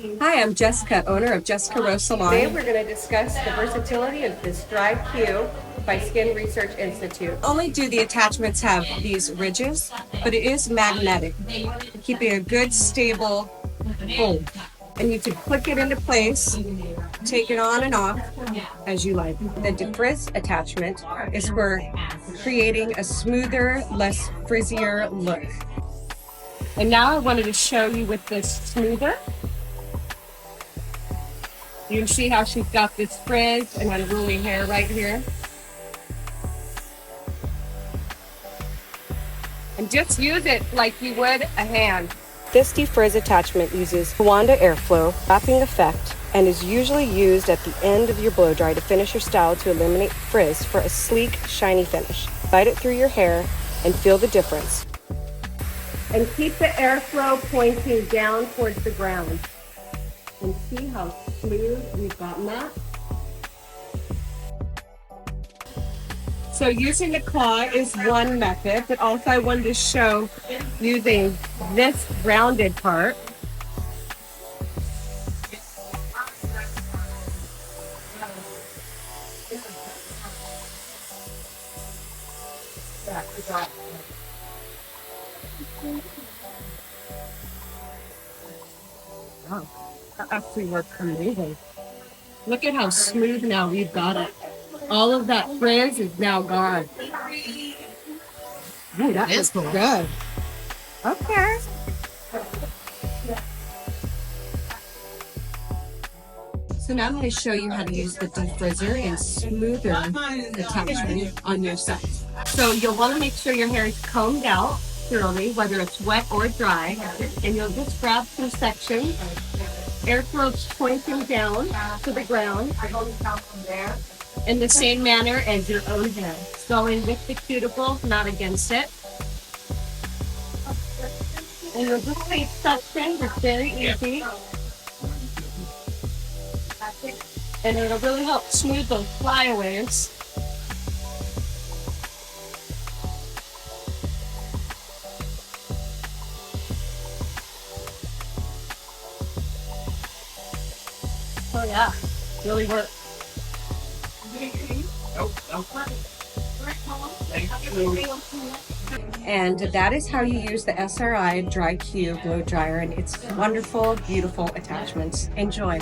Hi, I'm Jessica, owner of Jessica Rose Salon. Today we're going to discuss the versatility of this DryQ by Skin Research Institute. Only do the attachments have these ridges, but it is magnetic, keeping a good stable hold. And you can click it into place, take it on and off as you like. The DeFrizz attachment is for creating a smoother, less frizzier look. And now I wanted to show you with this smoother. You can see how she's got this frizz and unruly hair right here. And just use it like you would a hand. This DeFrizz attachment uses Wanda airflow, wrapping effect, and is usually used at the end of your blow dry to finish your style to eliminate frizz for a sleek, shiny finish. Glide it through your hair and feel the difference. And keep the airflow pointing down towards the ground. And see how smooth we've gotten that. So using the claw is one method, but also I wanted to show using this rounded part. Wow, that actually worked amazing. Look at how smooth now we've got it. All of that frizz is now gone. Ooh, that is good. Okay. So now I'm going to show you how to use the defrizzer and smoother attachment on your side. So you'll want to make sure your hair is combed out thoroughly, whether it's wet or dry, and you'll just grab some sections. Airflow's pointing down to the ground in the same manner as your own hair. Going with the cuticle, not against it. And you'll just take sections, it's very easy. And it'll really help smooth those flyaways. Oh yeah, really works. And that is how you use the SRI DryQ blow dryer, and it's wonderful, beautiful attachments. Enjoy.